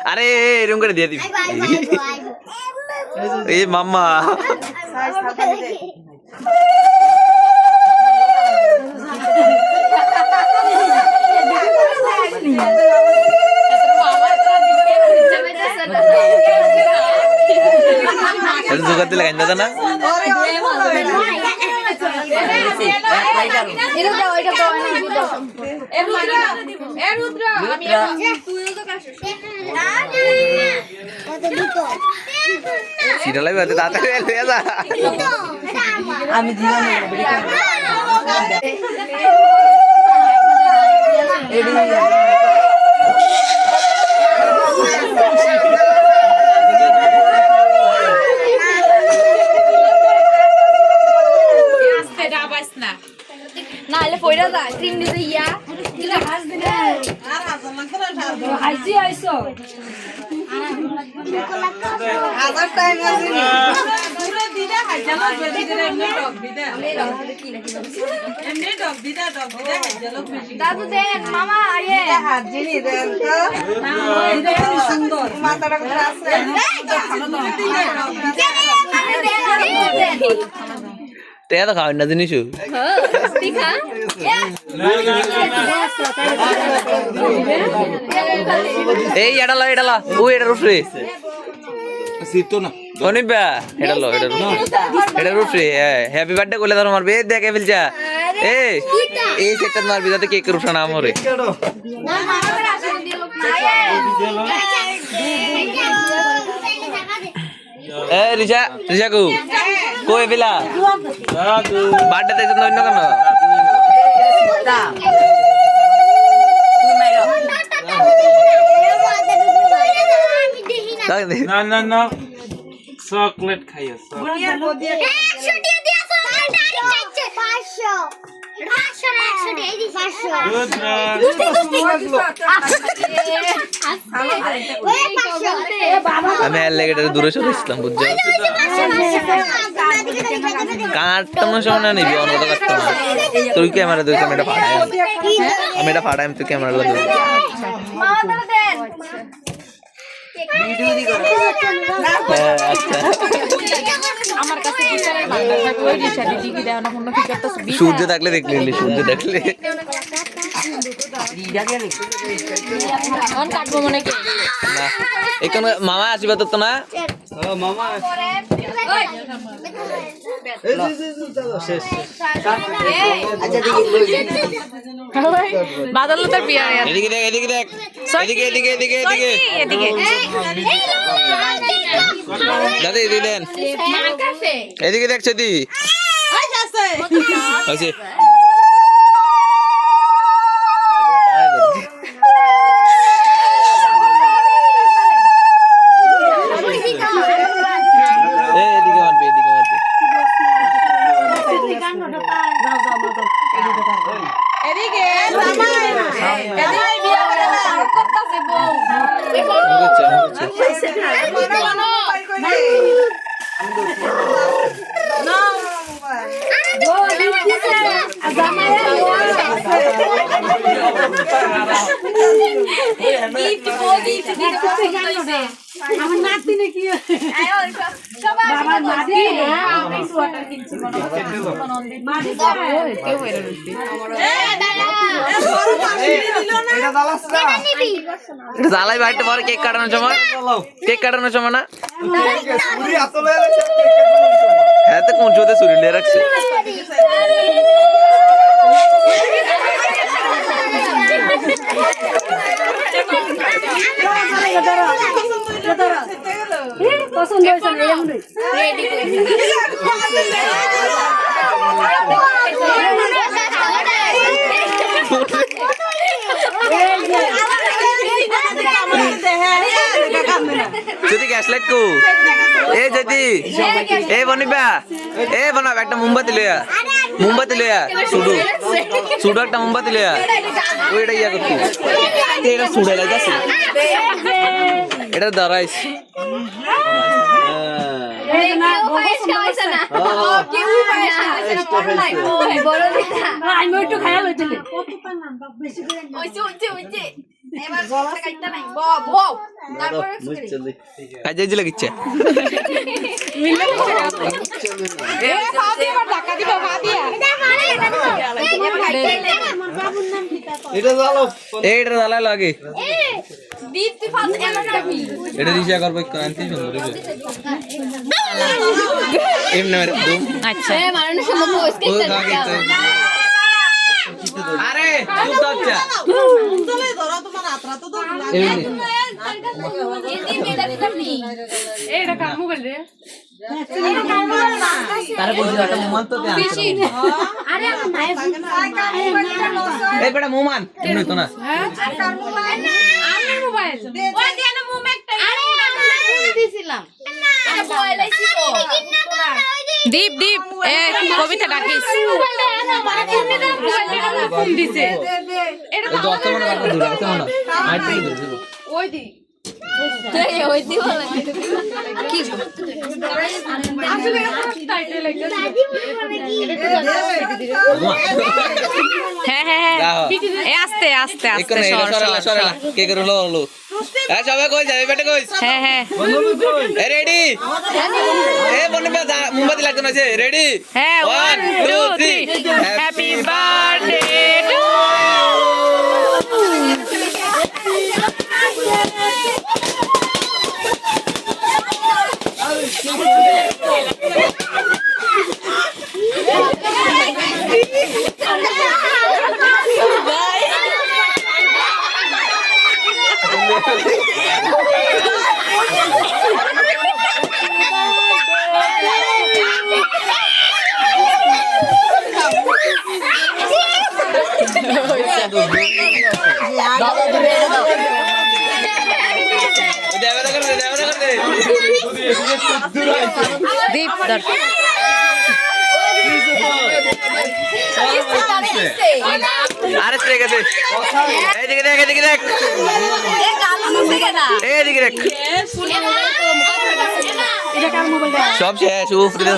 আরে এরকম করে দিয়ে দিবি এই মাম্মা জোগাড় দিলে গান দাদা না সিরিয়ালাই বাজে তাড়াতাড়ি হয়ে যা আমি নাহলে পয়রা যা ক্রিম দিতে ইয়া দিলে হাস দিলে আর হাজার লাগতো না হাইছি আইছো হাজার টাইম আছে নি পুরো দিদা হাইজালো বেশি দিলে এমনি ডব দিদা এমনি ডব দিদা হাইজালো বেশি দাদু দেন মামা আয়ে হাত জিনি দেন তো না ওই দেখো সুন্দর মাথাটা করে আছে তে তো খাওয়ার না জিনিস এই এডালা ও এটার উপরে অনিবা এটার উপরে হ্যাপি বার্থডে করলে তোর মারবে দেখে ফেলছা এই সেটটা মারবি যাতে কেকের উপরে নাম হরে রিজা কই পেলা বার্থডে দেখছেন অন্য কেন না চকলেট খাইয়া আমি আর লেগে দূরে সরে আসলাম বুঝছো কাটতানোর সময় না নিবি অন্য কাটতাম তুই ক্যামেরা ধরছি আমি এটা ফাটাই তুই ক্যামেরা ধরবি সূর্য থাকলে দেখলি সূর্য দেখলে এখন মামা আসিবা তো না মামা বাদলতার বিয়ে এদিকে দেখ এদিকে দেখ এদিকে এদিকে এদিকে এদিকে এদিকে দাদা এদিকে দেন এদিকে দেখছো দি আছে আমার নাতি নাকি বাবা নাতি আমি সোয়াটার কিনছি জ্বালাই বাড়িতে পরে কেক কাটানোর সময় না হ্যাঁ তো কোন চোখে চুরি লিয়ে রাখছে পছন্দ হয়েছে যদি গ্যাস লাইট কো এ যদি এ বনিবা এ বনাব একটা মোমবাতি লইয়া শুধু শুধু একটা মোমবাতি লইয়া ওইটা ইয়া করতি এটা ছুড়ে লাগাছে এটা দাঁড়াইস আমি একটু খায়া লইছিলি কাজে দিলে কিচ্ছে এইটা জ্বালা লাগে এটা দিশা করবো কান্তি সুন্দর এমনি আচ্ছা আরে চুপ তো আচ্ছা এটা কার মোবাইল রে তারে বলছি একটা মোমান তো দেন আরে আমার নাই এই বেটা মোমান এমনি তো না কার মোবাইল আমার মোবাইল ওই দিয়ে না মোমেন্টটা আরে আমি দিছিলাম এটা মোবাইল আইছি তো দীপ দীপ এ কবিতা ডাকিস ফোন দিছে এটা এই দশটা মনে কাটা দূর আছে মনে আট থেকে দূর ছিল ওই দি ওই দি বলা কি আসলে টাইটেল লাগে হ্যাঁ হ্যাঁ হ্যাঁ এ আস্তে আস্তে আস্তে সরলা কে করে হলো হ্যাঁ সবাই কই যাবে বেটা কই হ্যাঁ হ্যাঁ এ রেডি এ বনবে মোমবাতি লাগতো না যে রেডি হ্যাঁ 1 2 3 হ্যাপি বার্থডে টু দীপ ধর আরে স্প্রে গেছে এইদিকে দেখ এইদিকে দেখ এইদিকে দেখ এটা কার মোবাইল সব শেষ উফ দিতে